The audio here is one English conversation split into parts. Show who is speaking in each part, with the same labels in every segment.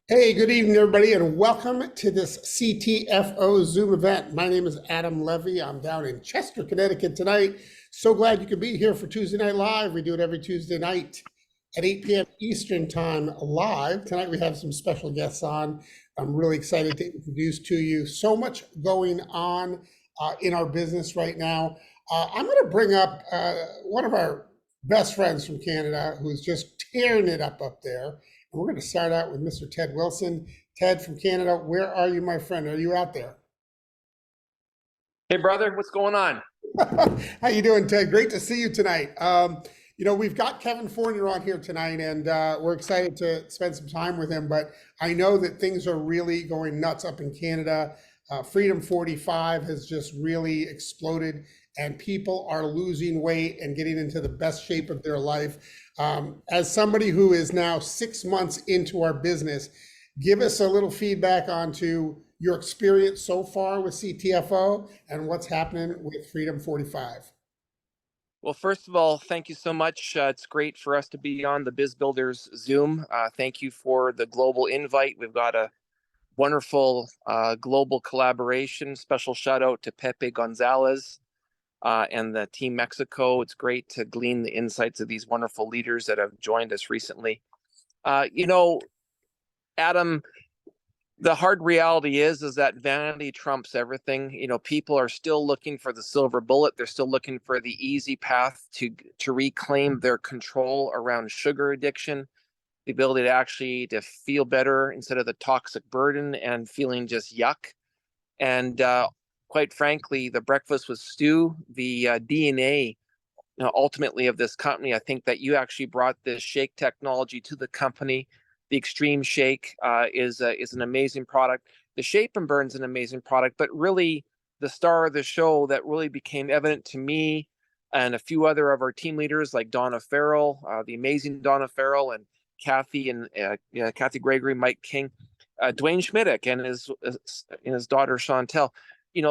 Speaker 1: Hey, good evening, everybody, and welcome to this CTFO Zoom event. My name is Adam Levy. I'm down in Chester, Connecticut tonight. So glad you could be here for Tuesday Night Live. We do it every Tuesday night at 8 p.m. Eastern Time live. Tonight we have some special guests on. I'm really excited to introduce to you so much going on in our business right now. I'm going to bring up one of our best friends from Canada who's just tearing it up there. We're going to start out with Mr. Ted Wilson. Ted from Canada, where are you, my friend? Are you out there?
Speaker 2: Hey, brother, what's going on?
Speaker 1: How you doing, Ted? Great to see you tonight. We've got Kevin Fournier on here tonight, and we're excited to spend some time with him. But I know that things are really going nuts up in Canada. Freedom 45 has just really exploded, and people are losing weight and getting into the best shape of their life. As somebody who is now 6 months into our business, give us a little feedback onto your experience so far with CTFO and what's happening with Freedom 45.
Speaker 2: Well, first of all, thank you so much. It's great for us to be on the Biz Builders Zoom. Thank you for the global invite. We've got a wonderful global collaboration. Special shout out to Pepe Gonzalez and the Team Mexico. It's great to glean the insights of these wonderful leaders that have joined us recently. Adam, the hard reality is that vanity trumps everything. People are still looking for the silver bullet. They're still looking for the easy path to reclaim their control around sugar addiction, the ability to feel better instead of the toxic burden and feeling just yuck. And quite frankly, the breakfast with Stu, the DNA ultimately of this company. I think that you actually brought this shake technology to the company. The Extreme Shake is an amazing product. The Shape and Burn's an amazing product, but really the star of the show that really became evident to me and a few other of our team leaders like Donna Farrell, the amazing Donna Farrell, and Kathy Gregory, Mike King, Dwayne Schmidtick, and his daughter Chantel.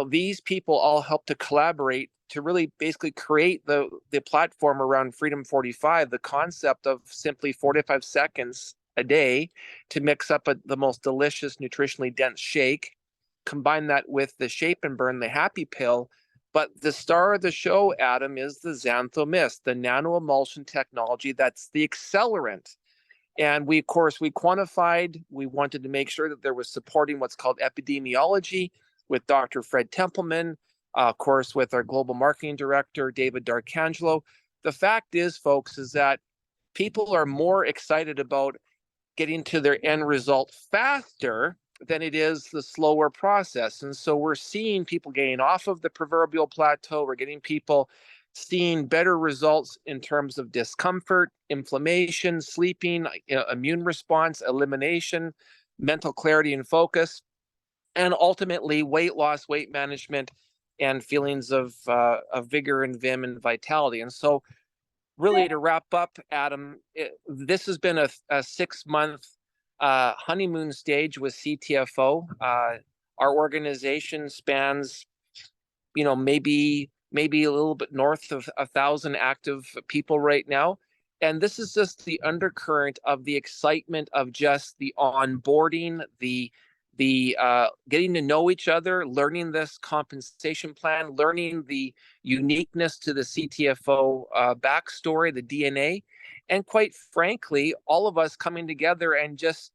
Speaker 2: These people all helped to collaborate to really basically create the platform around Freedom 45, the concept of simply 45 seconds a day to mix up the most delicious, nutritionally dense shake. Combine that with the Shape and Burn, the Happy Pill. But the star of the show, Adam, is the Xantho Mist, the nano emulsion technology that's the accelerant. And we quantified, we wanted to make sure that there was supporting what's called epidemiology with Dr. Fred Templeman, of course, with our global marketing director, David D'Arcangelo. The fact is, folks, is that people are more excited about getting to their end result faster than it is the slower process. And so we're seeing people getting off of the proverbial plateau. We're getting people seeing better results in terms of discomfort, inflammation, sleeping, immune response, elimination, mental clarity and focus, and ultimately weight loss, weight management, and feelings of vigor and vim and vitality. And so really, to wrap up, Adam, this has been a 6-month honeymoon stage with CTFO. Our organization spans, maybe a little bit north of 1,000 active people right now. And this is just the undercurrent of the excitement of just the onboarding, the getting to know each other, learning this compensation plan, learning the uniqueness to the CTFO backstory, the DNA, and quite frankly, all of us coming together and just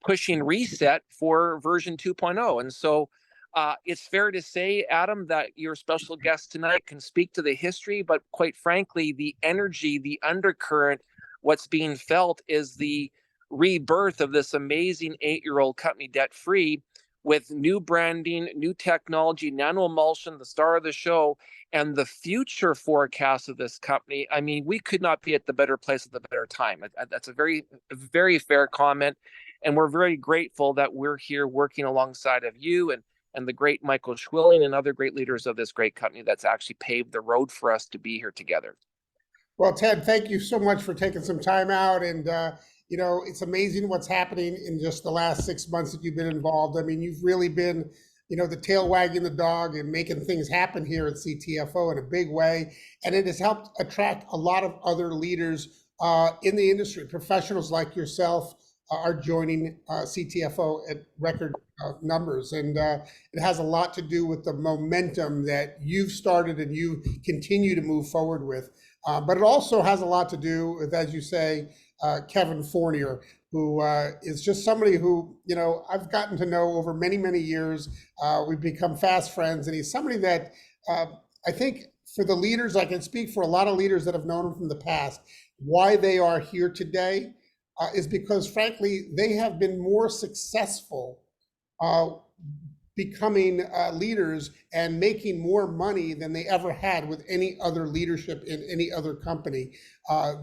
Speaker 2: pushing reset for version 2.0. And so it's fair to say, Adam, that your special guest tonight can speak to the history, but quite frankly, the energy, the undercurrent, what's being felt is the rebirth of this amazing 8-year-old company, debt-free, with new branding, new technology, nano emulsion, the star of the show, and the future forecast of this company. I mean, we could not be at the better place at the better time. That's a very, very fair comment. And we're very grateful that we're here working alongside of you and the great Michael Schwilling and other great leaders of this great company that's actually paved the road for us to be here together.
Speaker 1: Well, Ted, thank you so much for taking some time out. And, it's amazing what's happening in just the last 6 months that you've been involved. I mean, you've really been, the tail wagging the dog and making things happen here at CTFO in a big way. And it has helped attract a lot of other leaders in the industry, professionals like yourself, are joining CTFO at record numbers. And it has a lot to do with the momentum that you've started and you continue to move forward with. But it also has a lot to do with, as you say, Kevin Fournier, who is just somebody who, you know, I've gotten to know over many, many years. We've become fast friends, and he's somebody that I think for the leaders, I can speak for a lot of leaders that have known him from the past, why they are here today is because, frankly, they have been more successful becoming leaders and making more money than they ever had with any other leadership in any other company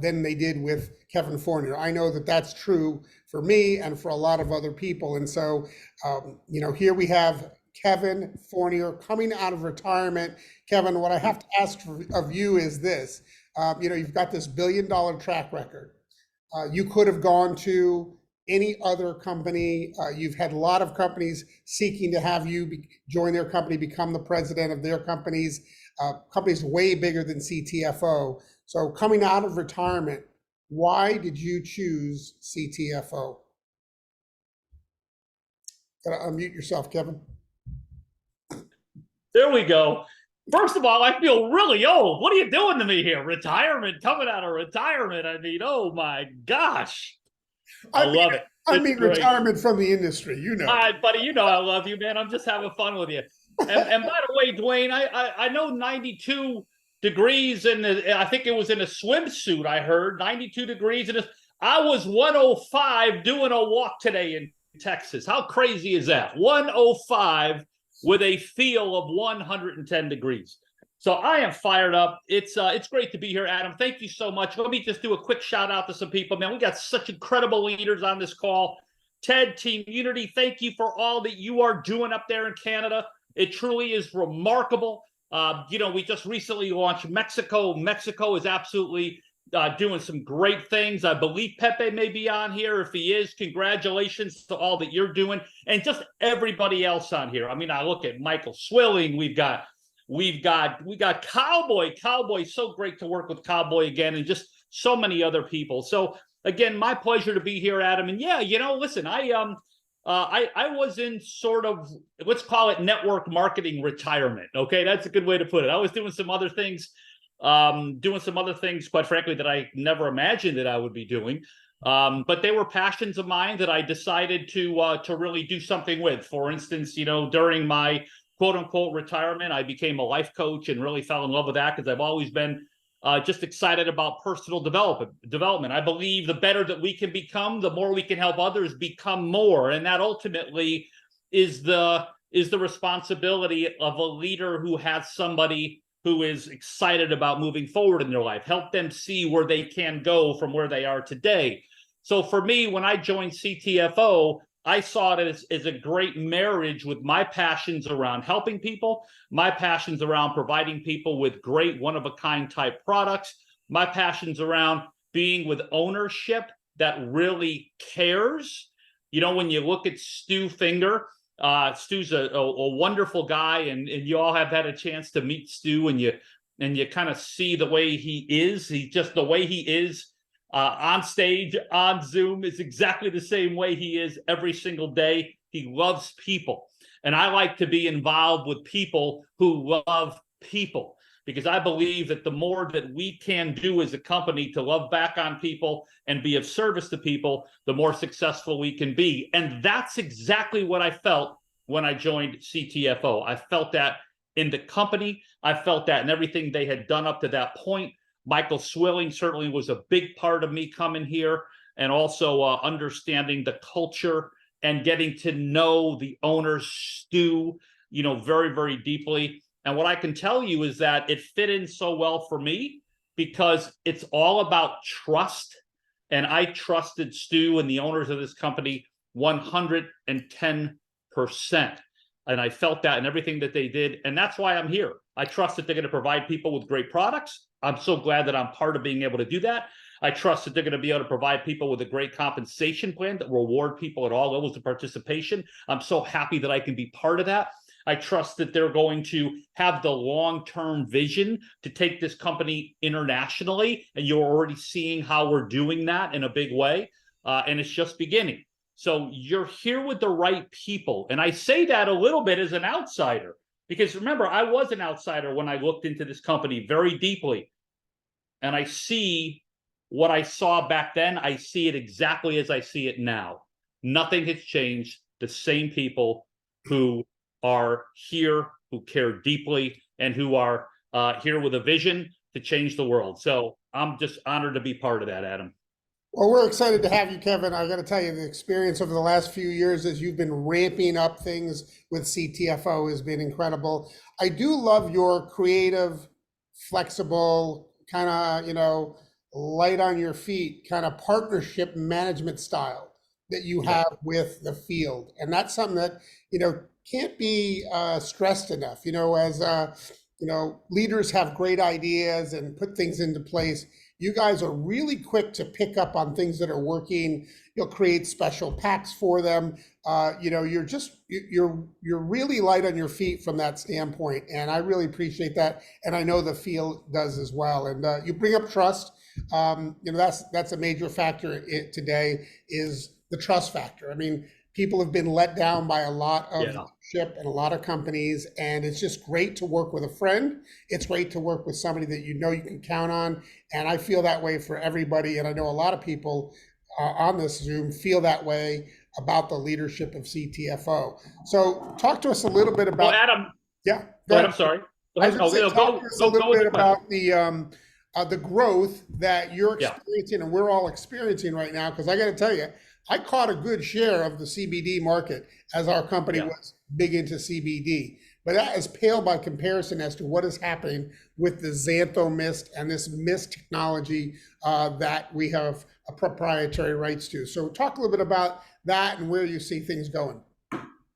Speaker 1: than they did with Kevin Fournier. I know that that's true for me and for a lot of other people. And so, you know, here we have Kevin Fournier coming out of retirement. Kevin, what I have to ask of you is this. You know, you've got this billion-dollar track record. You could have gone to any other company. You've had a lot of companies seeking to have you join their company, become the president of their companies, companies way bigger than CTFO. So coming out of retirement, why did you choose CTFO? Gotta unmute yourself, Kevin.
Speaker 3: There we go. First of all, I feel really old. What are you doing to me here? Retirement, coming out of retirement. I mean, oh my gosh. I love it.
Speaker 1: I mean, retirement from the industry, you know.
Speaker 3: Buddy, you know I love you, man. I'm just having fun with you. And by the way, Dwayne, I know 92 degrees and I think it was in a swimsuit. I heard 92 degrees, and I was 105 doing a walk today in Texas. How crazy is that? 105 with a feel of 110 degrees. So I am fired up. It's great to be here, Adam. Thank you so much. Let me just do a quick shout out to some people, man. We got such incredible leaders on this call. Ted, Team Unity, thank you for all that you are doing up there in Canada. It truly is remarkable. You know, we just recently launched Mexico. Mexico is absolutely doing some great things. I believe Pepe may be on here. If he is, congratulations to all that you're doing, and just everybody else on here. I mean, I look at Michael Swilling. We've got Cowboy. So great to work with Cowboy again, and just so many other people. So again, my pleasure to be here, Adam. And yeah, you know, listen, I was in sort of, let's call it network marketing retirement. Okay, that's a good way to put it. I was doing some other things. Quite frankly, that I never imagined that I would be doing. But they were passions of mine that I decided to really do something with. For instance, you know, during my quote unquote retirement, I became a life coach and really fell in love with that because I've always been just excited about personal development. I believe the better that we can become, the more we can help others become more. And that ultimately is the responsibility of a leader who has somebody who is excited about moving forward in their life, help them see where they can go from where they are today. So for me, when I joined CTFO, I saw it as a great marriage with my passions around helping people, my passions around providing people with great one-of-a-kind type products, my passions around being with ownership that really cares. You know, when you look at Stu Finger, Stu's a wonderful guy, and you all have had a chance to meet Stu, and you kind of see the way he is. He just, the way he is on stage, on Zoom, is exactly the same way he is every single day. He loves people, and I like to be involved with people who love people, because I believe that the more that we can do as a company to love back on people and be of service to people, the more successful we can be. And that's exactly what I felt when I joined CTFO. I felt that in the company. I felt that in everything they had done up to that point. Michael Swilling certainly was a big part of me coming here, and also understanding the culture and getting to know the owner, Stu, you know, very, very deeply. And what I can tell you is that it fit in so well for me because it's all about trust. And I trusted Stu and the owners of this company 110%. And I felt that in everything that they did. And that's why I'm here. I trust that they're going to provide people with great products. I'm so glad that I'm part of being able to do that. I trust that they're going to be able to provide people with a great compensation plan that reward people at all levels of participation. I'm so happy that I can be part of that. I trust that they're going to have the long-term vision to take this company internationally, and you're already seeing how we're doing that in a big way. and it's just beginning. So you're here with the right people. And I say that a little bit as an outsider, because remember, I was an outsider when I looked into this company very deeply. And I see what I saw back then. I see it exactly as I see it now. Nothing has changed. The same people who are here, who care deeply, and who are here with a vision to change the world. So I'm just honored to be part of that, Adam.
Speaker 1: Well, we're excited to have you, Kevin. I got to tell you, the experience over the last few years as you've been ramping up things with CTFO has been incredible. I do love your creative, flexible, kind of, light on your feet kind of partnership management style that you have with the field. And that's something that, can't be stressed enough, as, leaders have great ideas and put things into place. You guys are really quick to pick up on things that are working. You'll create special packs for them. You're really light on your feet from that standpoint, and I really appreciate that. And I know the field does as well. And you bring up trust. That's a major factor today, is the trust factor. I mean, people have been let down by a lot of leadership and a lot of companies, and it's just great to work with a friend. It's great to work with somebody that you can count on, and I feel that way for everybody, and I know a lot of people on this Zoom feel that way about the leadership of CTFO. So talk to us a little bit about—
Speaker 3: Well, Adam.
Speaker 1: Yeah.
Speaker 3: Go ahead, I'm sorry. Go ahead.
Speaker 1: Talk to us a little bit about the growth that you're experiencing and we're all experiencing right now, because I got to tell you, I caught a good share of the CBD market as our company was big into CBD, but that is pale by comparison as to what is happening with the Xantho Mist and this mist technology that we have a proprietary rights to. So talk a little bit about that and where you see things going.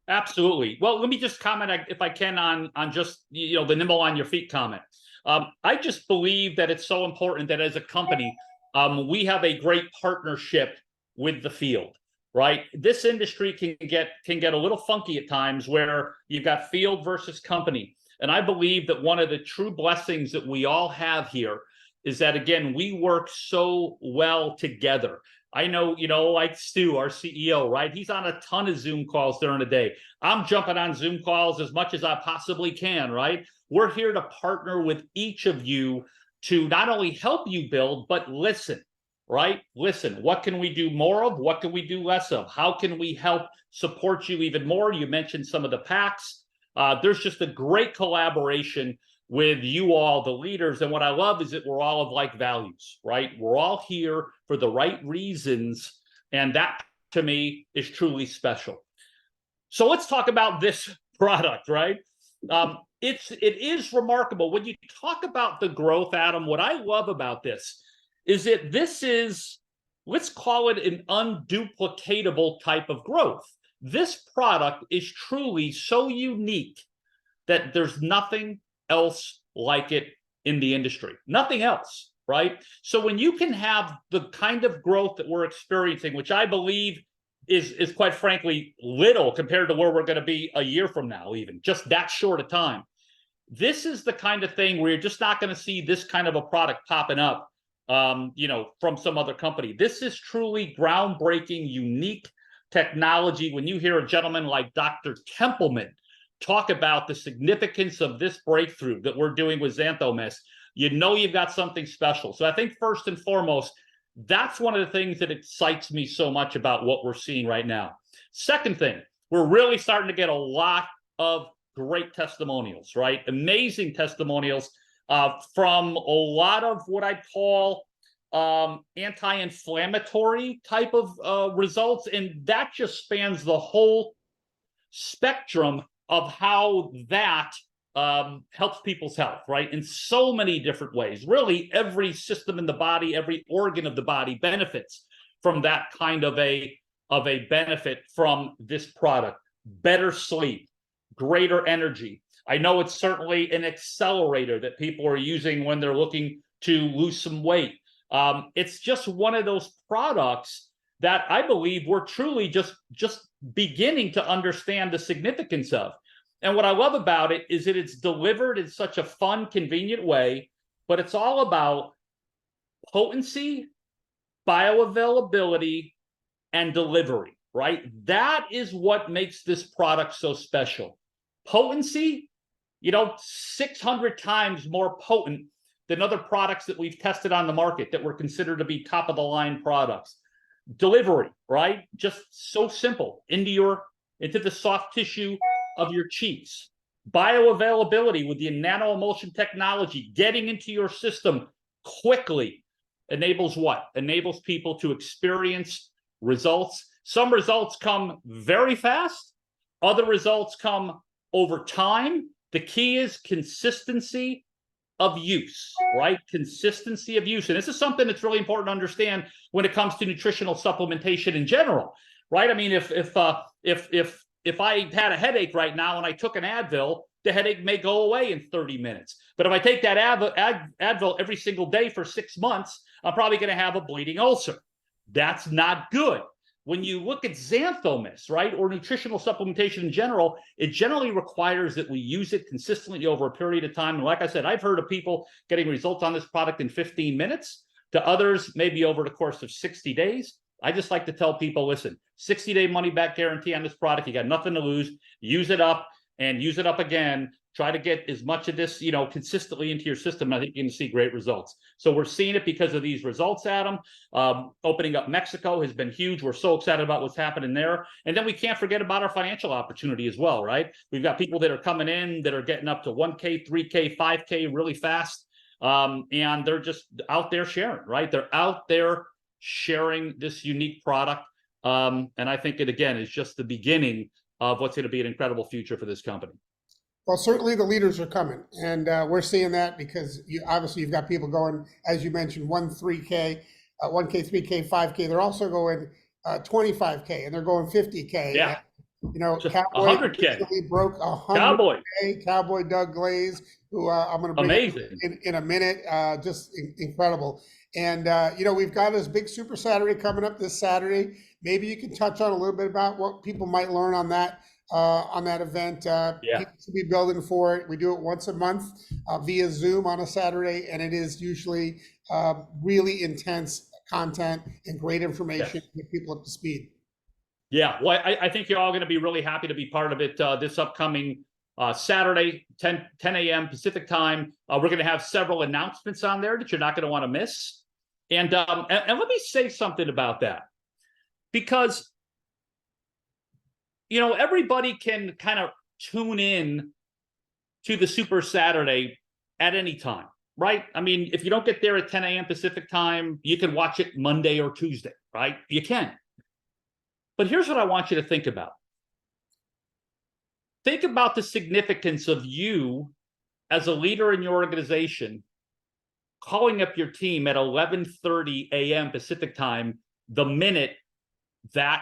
Speaker 3: Absolutely. Well, let me just comment, if I can, on just the nimble on your feet comment. I just believe that it's so important that as a company, we have a great partnership with the field, right? This industry can get a little funky at times, where you've got field versus company. And I believe that one of the true blessings that we all have here is that, again, we work so well together. I know, like Stu, our CEO, right? He's on a ton of Zoom calls during the day. I'm jumping on Zoom calls as much as I possibly can, right? We're here to partner with each of you to not only help you build, but listen. Right? Listen, what can we do more of? What can we do less of? How can we help support you even more? You mentioned some of the packs. There's just a great collaboration with you all, the leaders. And what I love is that we're all of like values, right? We're all here for the right reasons. And that, to me, is truly special. So let's talk about this product, right? It is remarkable. When you talk about the growth, Adam, what I love about this is that this is, let's call it an unduplicatable type of growth. This product is truly so unique that there's nothing else like it in the industry. Nothing else, right? So when you can have the kind of growth that we're experiencing, which I believe is quite frankly little compared to where we're going to be a year from now, even just that short a time. This is the kind of thing where you're just not going to see this kind of a product popping up from some other company. This is truly groundbreaking, unique technology. When you hear a gentleman like Dr. Templeman talk about the significance of this breakthrough that we're doing with Xantho Mist, you've got something special. So I think first and foremost, that's one of the things that excites me so much about what we're seeing right now. Second thing, we're really starting to get a lot of great testimonials, right? Amazing testimonials from a lot of what I'd call anti-inflammatory type of results. And that just spans the whole spectrum of how that helps people's health, right? In so many different ways. Really, every system in the body, every organ of the body benefits from that kind of a benefit from this product. Better sleep, greater energy. I know it's certainly an accelerator that people are using when they're looking to lose some weight. It's just one of those products that I believe we're truly just beginning to understand the significance of. And what I love about it is that it's delivered in such a fun, convenient way, but it's all about potency, bioavailability, and delivery, right? That is what makes this product so special. Potency, 600 times more potent than other products that we've tested on the market that were considered to be top of the line products. Delivery, right? Just so simple, into the soft tissue of your cheeks. Bioavailability with the nanoemulsion technology, getting into your system quickly, enables what? Enables people to experience results. Some results come very fast. Other results come over time. The key is consistency of use, right? Consistency of use. And this is something that's really important to understand when it comes to nutritional supplementation in general, right? I mean, if I had a headache right now and I took an Advil, the headache may go away in 30 minutes. But if I take that Advil every single day for 6 months, I'm probably going to have a bleeding ulcer. That's not good. When you look at Xanthomus, right, or nutritional supplementation in general, it generally requires that we use it consistently over a period of time. And like I said, I've heard of people getting results on this product in 15 minutes, to others maybe over the course of 60 days. I just like to tell people, listen, 60-day money-back guarantee on this product. You got nothing to lose. Use it up and use it up again. Try to get as much of this, consistently into your system. I think you're going to see great results. So we're seeing it because of these results, Adam. Opening up Mexico has been huge. We're so excited about what's happening there. And then we can't forget about our financial opportunity as well, right? We've got people that are coming in that are getting up to 1K, 3K, 5K really fast. And they're just out there sharing, right? They're out there sharing this unique product. And I think it, again, is just the beginning of what's going to be an incredible future for this company.
Speaker 1: Well, certainly the leaders are coming, and we're seeing that because you've got people going, as you mentioned, 1K, 3K, 5K. They're also going 25K, and they're going 50K.
Speaker 3: Yeah.
Speaker 1: And, Cowboy
Speaker 3: 100K.
Speaker 1: Broke 100K.
Speaker 3: Cowboy.
Speaker 1: Cowboy Doug Glaze, who I'm going to bring
Speaker 3: Amazing.
Speaker 1: in a minute. Just incredible. And, we've got this big Super Saturday coming up this Saturday. Maybe you can touch on a little bit about what people might learn on that event. People should be building for it. We do it once a month via Zoom on a Saturday, and it is usually really intense content and great information to get people up to speed.
Speaker 3: Yeah, well, I think you're all going to be really happy to be part of it this upcoming Saturday, 10 a.m. Pacific time. We're going to have several announcements on there that you're not going to want to miss. And let me say something about that, because everybody can kind of tune in to the Super Saturday at any time, right? I mean, if you don't get there at 10 a.m. Pacific time, you can watch it Monday or Tuesday, right? You can. But here's what I want you to think about. Think about the significance of you as a leader in your organization calling up your team at 11:30 a.m. Pacific time the minute that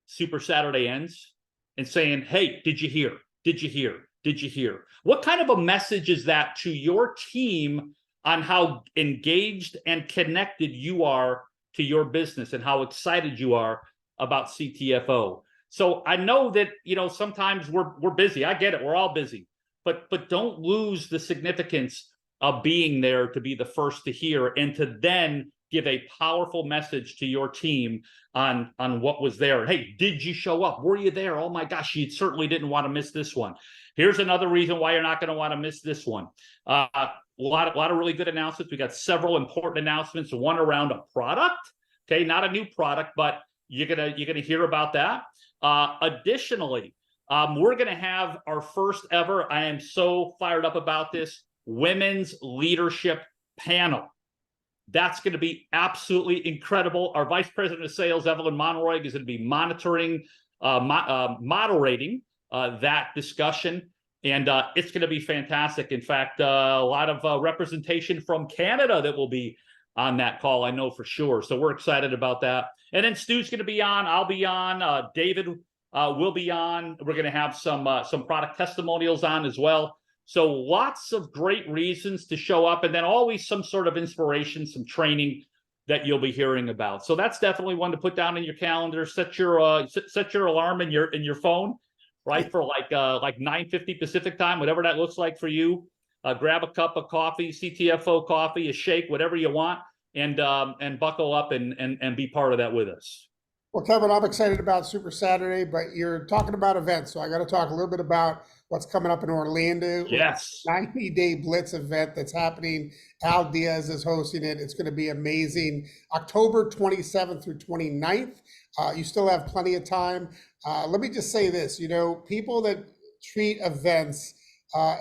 Speaker 3: Super Saturday ends, and saying, hey, did you hear? Did you hear? Did you hear? What kind of a message is that to your team on how engaged and connected you are to your business and how excited you are about CTFO? So I know that, sometimes we're busy. I get it. We're all busy. But don't lose the significance of being there to be the first to hear and to then give a powerful message to your team on what was there. Hey, did you show up? Were you there? Oh my gosh, you certainly didn't want to miss this one. Here's another reason why you're not going to want to miss this one. A lot of really good announcements. We got several important announcements. One around a product. Okay, not a new product, but you're gonna hear about that. Additionally, we're gonna have our first ever, I am so fired up about this, women's leadership panel. That's going to be absolutely incredible. Our Vice President of Sales, Evelyn Monroy, is going to be moderating that discussion, and it's going to be fantastic. In fact, a lot of representation from Canada that will be on that call, I know for sure. So we're excited about that. And then Stu's going to be on. I'll be on. David will be on. We're going to have some product testimonials on as well. So lots of great reasons to show up, and then always some sort of inspiration, some training that you'll be hearing about. So that's definitely one to put down in your calendar. Set your alarm in your phone, right, for like 9:50 Pacific time, whatever that looks like for you. Grab a cup of coffee, CTFO coffee, a shake, whatever you want, and buckle up and be part of that with us.
Speaker 1: Well, Kevin, I'm excited about Super Saturday, but you're talking about events, so I got to talk a little bit about what's coming up in Orlando. We have
Speaker 3: Yes.
Speaker 1: a 90-day Blitz event that's happening. Al Diaz is hosting it. It's going to be amazing. October 27th through 29th. You still have plenty of time. Let me just say this, people that treat events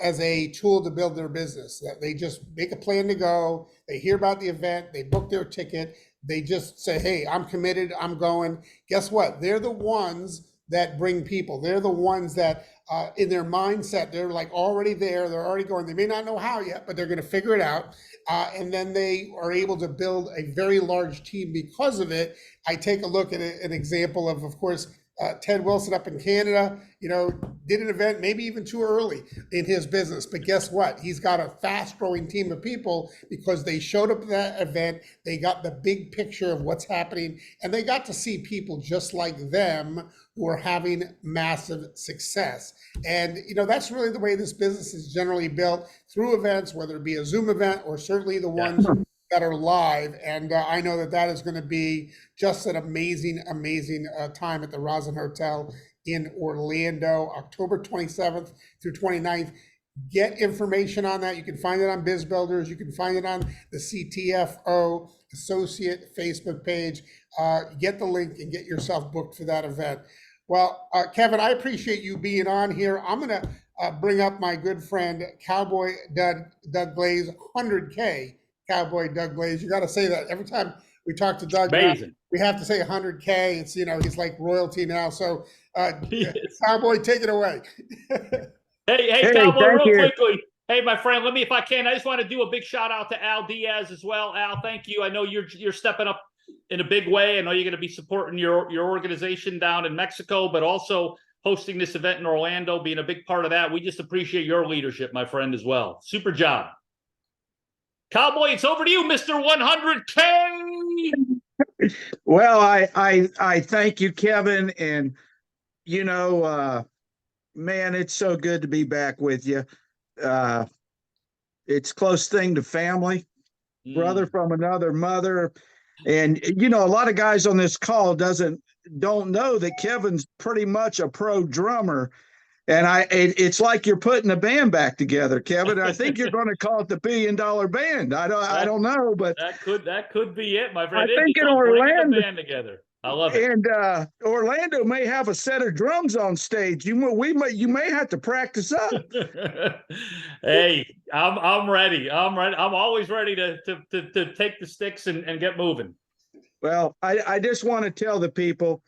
Speaker 1: as a tool to build their business, that they just make a plan to go, they hear about the event, they book their ticket, they just say, hey, I'm committed, I'm going. Guess what? They're the ones that bring people. They're the ones that in their mindset, they're like already there, they're already going. They may not know how yet, but they're going to figure it out. And then they are able to build a very large team because of it. I take a look at an example of course, Ted Wilson up in Canada, did an event maybe even too early in his business. But guess what? He's got a fast growing team of people because they showed up at that event. They got the big picture of what's happening, and they got to see people just like them who are having massive success. And, that's really the way this business is generally built, through events, whether it be a Zoom event or certainly the ones that are live. And I know that is going to be just an amazing, amazing time at the Rosin Hotel in Orlando, October 27th through 29th. Get information on that. You can find it on Biz Builders. You can find it on the CTFO Associate Facebook page. Get the link and get yourself booked for that event. Well, Kevin, I appreciate you being on here. I'm going to bring up my good friend, Cowboy Doug Glaze, 100K. Cowboy Doug Glaze. You got to say that every time we talk to Doug.
Speaker 3: Amazing.
Speaker 1: We have to say 100K. It's, he's like royalty now. So, Cowboy, take it away.
Speaker 3: Hey, Cowboy, real quickly. Hey, my friend, let me, if I can, I just want to do a big shout out to Al Diaz as well. Al, thank you. I know you're stepping up in a big way. I know you're going to be supporting your organization down in Mexico, but also hosting this event in Orlando, being a big part of that. We just appreciate your leadership, my friend, as well. Super job. Cowboy, it's over to you, Mr. 100K.
Speaker 4: Well, I thank you, Kevin. And, man, it's so good to be back with you. It's close thing to family, brother from another mother. And, a lot of guys on this call don't know that Kevin's pretty much a pro drummer. And it's like you're putting a band back together, Kevin. I think you're going to call it the $1 billion band. I don't know, but
Speaker 3: that could be it, my friend.
Speaker 4: I think in Orlando,
Speaker 3: the band together. I love it.
Speaker 4: And Orlando may have a set of drums on stage. You may have to practice up.
Speaker 3: Hey, I'm ready. I'm ready. I'm always ready to take the sticks and get moving.
Speaker 4: Well, I just want to tell the people,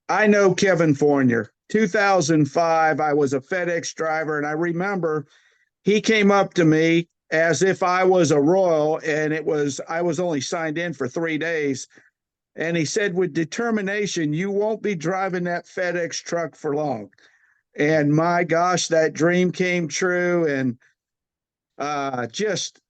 Speaker 4: I know Kevin Fournier. 2005, I was a FedEx driver, and I remember he came up to me as if I was a royal, and I was only signed in for 3 days. And he said, with determination, you won't be driving that FedEx truck for long. And my gosh, that dream came true. And just,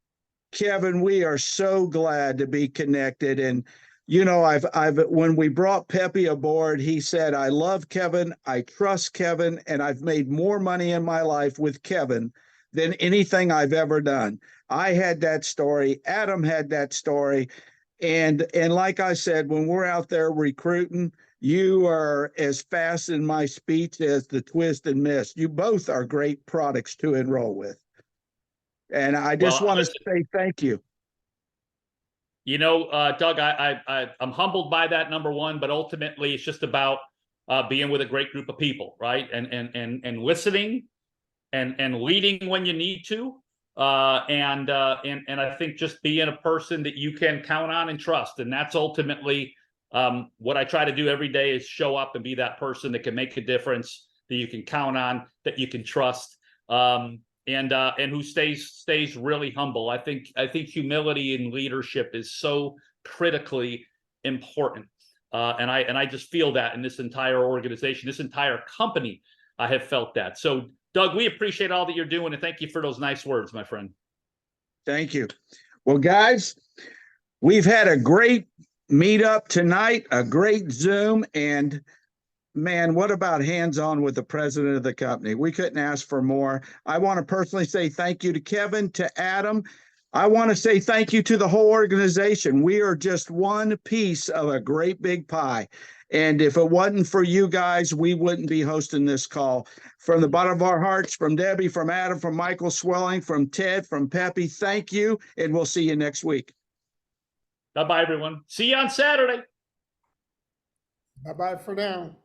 Speaker 4: Kevin, we are so glad to be connected. And I've when we brought Pepe aboard, he said, I love Kevin, I trust Kevin, and I've made more money in my life with Kevin than anything I've ever done. I had that story. Adam had that story. And like I said, when we're out there recruiting, you are as fast in my speech as the twist and miss. You both are great products to enroll with. And I just want to say thank you.
Speaker 3: Doug, I'm humbled by that, number one, but ultimately it's just about being with a great group of people, right? And listening and leading when you need to. And I think just being a person that you can count on and trust. And that's ultimately what I try to do every day, is show up and be that person that can make a difference, that you can count on, that you can trust. And who stays really humble. I think humility in leadership is so critically important. And I just feel that in this entire organization, this entire company, I have felt that. So, Doug, we appreciate all that you're doing, and thank you for those nice words, my friend.
Speaker 4: Thank you. Well, guys, we've had a great meetup tonight, a great Zoom, and man, what about hands-on with the president of the company? We couldn't ask for more. I want to personally say thank you to Kevin, to Adam. I want to say thank you to the whole organization. We are just one piece of a great big pie. And if it wasn't for you guys, we wouldn't be hosting this call. From the bottom of our hearts, from Debbie, from Adam, from Michael Swelling, from Ted, from Peppy, thank you. And we'll see you next week.
Speaker 3: Bye-bye, everyone. See you on Saturday.
Speaker 1: Bye-bye for now.